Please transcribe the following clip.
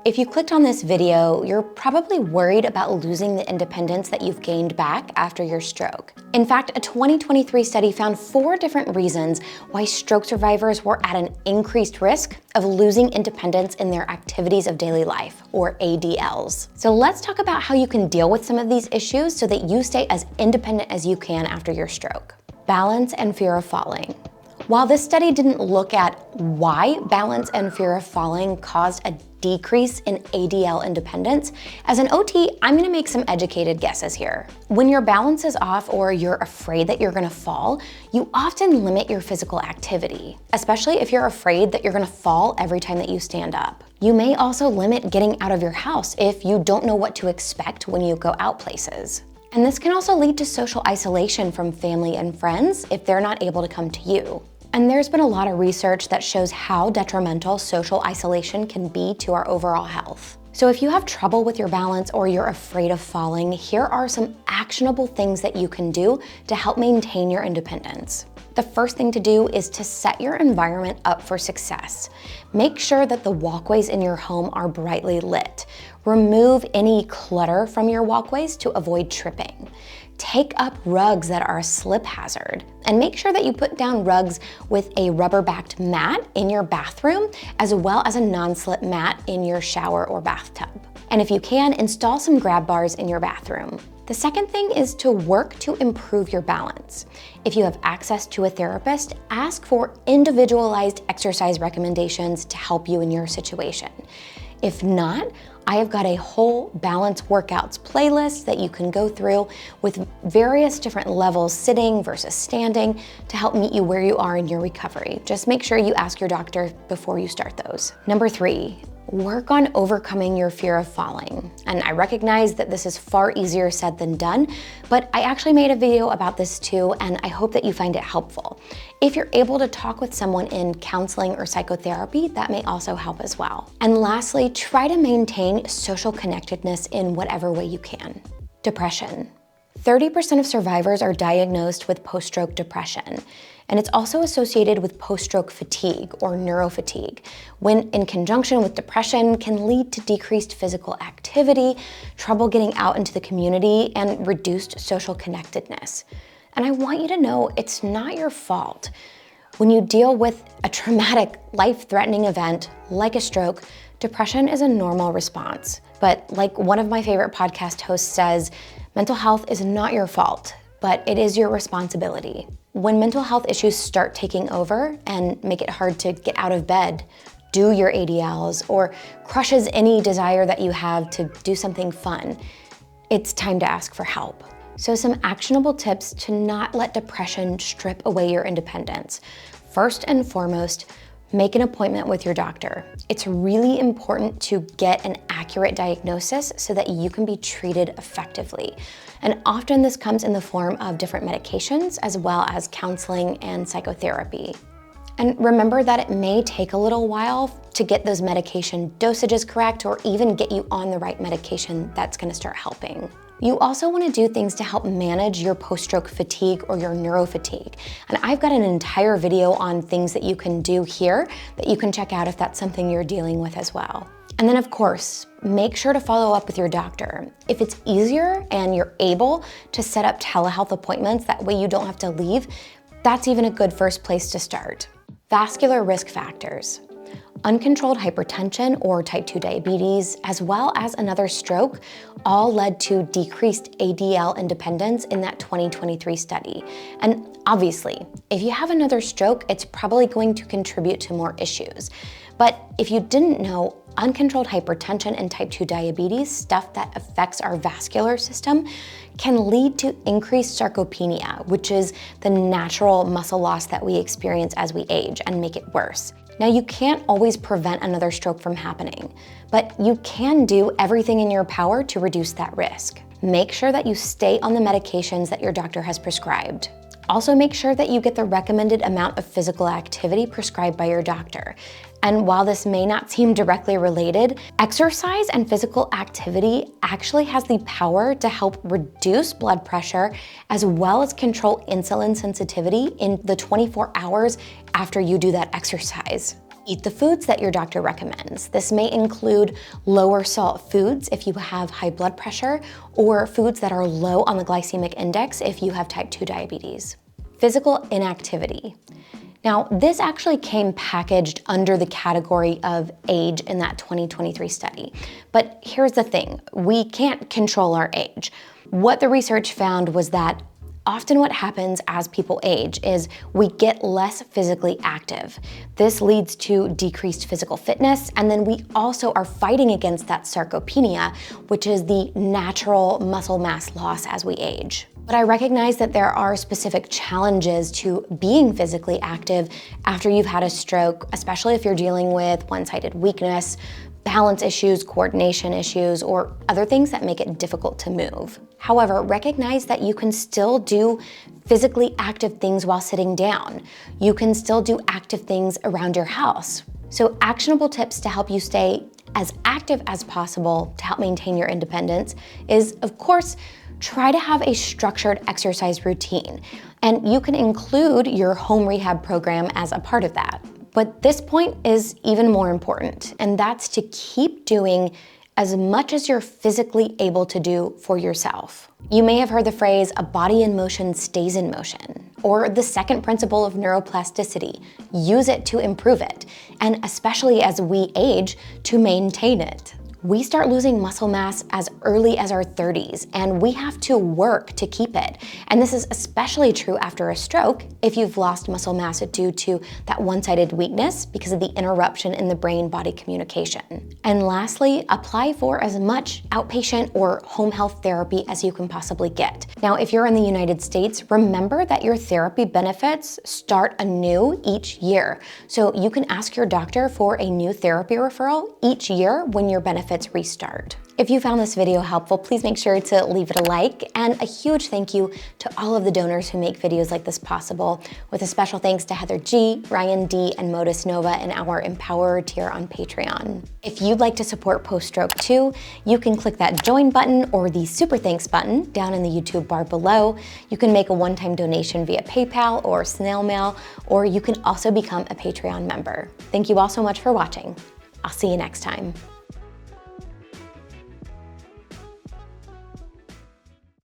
If you clicked on this video, you're probably worried about losing the independence that you've gained back after your stroke. In fact, a 2023 study found 4 different reasons why stroke survivors were at an increased risk of losing independence in their activities of daily life, or ADLs. So let's talk about how you can deal with some of these issues so that you stay as independent as you can after your stroke. Balance and fear of falling. While this study didn't look at why balance and fear of falling caused a decrease in ADL independence, as an OT, I'm gonna make some educated guesses here. When your balance is off or you're afraid that you're gonna fall, you often limit your physical activity, especially if you're afraid that you're gonna fall every time that you stand up. You may also limit getting out of your house if you don't know what to expect when you go out places. And this can also lead to social isolation from family and friends if they're not able to come to you. And there's been a lot of research that shows how detrimental social isolation can be to our overall health. So if you have trouble with your balance or you're afraid of falling, here are some actionable things that you can do to help maintain your independence. The first thing to do is to set your environment up for success. Make sure that the walkways in your home are brightly lit. Remove any clutter from your walkways to avoid tripping. Take up rugs that are a slip hazard, and make sure that you put down rugs with a rubber-backed mat in your bathroom, as well as a non-slip mat in your shower or bathtub. And if you can, install some grab bars in your bathroom. The second thing is to work to improve your balance. If you have access to a therapist, ask for individualized exercise recommendations to help you in your situation. If not, I have got a whole balance workouts playlist that you can go through with various different levels, sitting versus standing, to help meet you where you are in your recovery. Just make sure you ask your doctor before you start those. Number 3, work on overcoming your fear of falling. And I recognize that this is far easier said than done, but I actually made a video about this too, and I hope that you find it helpful. If you're able to talk with someone in counseling or psychotherapy, that may also help as well. And lastly, try to maintain social connectedness in whatever way you can. Depression. 30% of survivors are diagnosed with post-stroke depression, and it's also associated with post-stroke fatigue or neurofatigue, when in conjunction with depression can lead to decreased physical activity, trouble getting out into the community, and reduced social connectedness. And I want you to know it's not your fault. When you deal with a traumatic, life-threatening event like a stroke, depression is a normal response. But like one of my favorite podcast hosts says, mental health is not your fault, but it is your responsibility. When mental health issues start taking over and make it hard to get out of bed, do your ADLs, or crushes any desire that you have to do something fun, it's time to ask for help. So some actionable tips to not let depression strip away your independence. First and foremost, make an appointment with your doctor. It's really important to get an accurate diagnosis so that you can be treated effectively. And often this comes in the form of different medications as well as counseling and psychotherapy. And remember that it may take a little while to get those medication dosages correct or even get you on the right medication that's gonna start helping. You also want to do things to help manage your post-stroke fatigue or your neurofatigue. And I've got an entire video on things that you can do here that you can check out if that's something you're dealing with as well. And then of course, make sure to follow up with your doctor. If it's easier and you're able to set up telehealth appointments, that way you don't have to leave, that's even a good first place to start. Vascular risk factors. Uncontrolled hypertension or type 2 diabetes, as well as another stroke, all led to decreased ADL independence in that 2023 study. And obviously, if you have another stroke, it's probably going to contribute to more issues. But if you didn't know, uncontrolled hypertension and type 2 diabetes, stuff that affects our vascular system, can lead to increased sarcopenia, which is the natural muscle loss that we experience as we age, and make it worse. Now, you can't always prevent another stroke from happening, but you can do everything in your power to reduce that risk. Make sure that you stay on the medications that your doctor has prescribed. Also, make sure that you get the recommended amount of physical activity prescribed by your doctor. And while this may not seem directly related, exercise and physical activity actually has the power to help reduce blood pressure as well as control insulin sensitivity in the 24 hours after you do that exercise. Eat the foods that your doctor recommends. This may include lower salt foods if you have high blood pressure, or foods that are low on the glycemic index if you have type 2 diabetes. Physical inactivity. Now, this actually came packaged under the category of age in that 2023 study. But here's the thing, we can't control our age. What the research found was that often what happens as people age is we get less physically active. This leads to decreased physical fitness, and then we also are fighting against that sarcopenia, which is the natural muscle mass loss as we age. But I recognize that there are specific challenges to being physically active after you've had a stroke, especially if you're dealing with one-sided weakness, balance issues, coordination issues, or other things that make it difficult to move. However, recognize that you can still do physically active things while sitting down. You can still do active things around your house. So actionable tips to help you stay as active as possible to help maintain your independence is, of course, try to have a structured exercise routine. And you can include your home rehab program as a part of that. But this point is even more important, and that's to keep doing as much as you're physically able to do for yourself. You may have heard the phrase, a body in motion stays in motion, or the second principle of neuroplasticity, use it to improve it, and especially as we age, to maintain it. We start losing muscle mass as early as our 30s, and we have to work to keep it. And this is especially true after a stroke if you've lost muscle mass due to that one-sided weakness because of the interruption in the brain-body communication. And lastly, apply for as much outpatient or home health therapy as you can possibly get. Now, if you're in the United States, remember that your therapy benefits start anew each year. So you can ask your doctor for a new therapy referral each year when your benefits restart. If you found this video helpful, please make sure to leave it a like, and a huge thank you to all of the donors who make videos like this possible, with a special thanks to Heather G, Ryan D, and Modus Nova in our Empowerer tier on Patreon. If you'd like to support Post Stroke too, you can click that join button or the super thanks button down in the YouTube bar below. You can make a one-time donation via PayPal or snail mail, or you can also become a Patreon member. Thank you all so much for watching. I'll see you next time.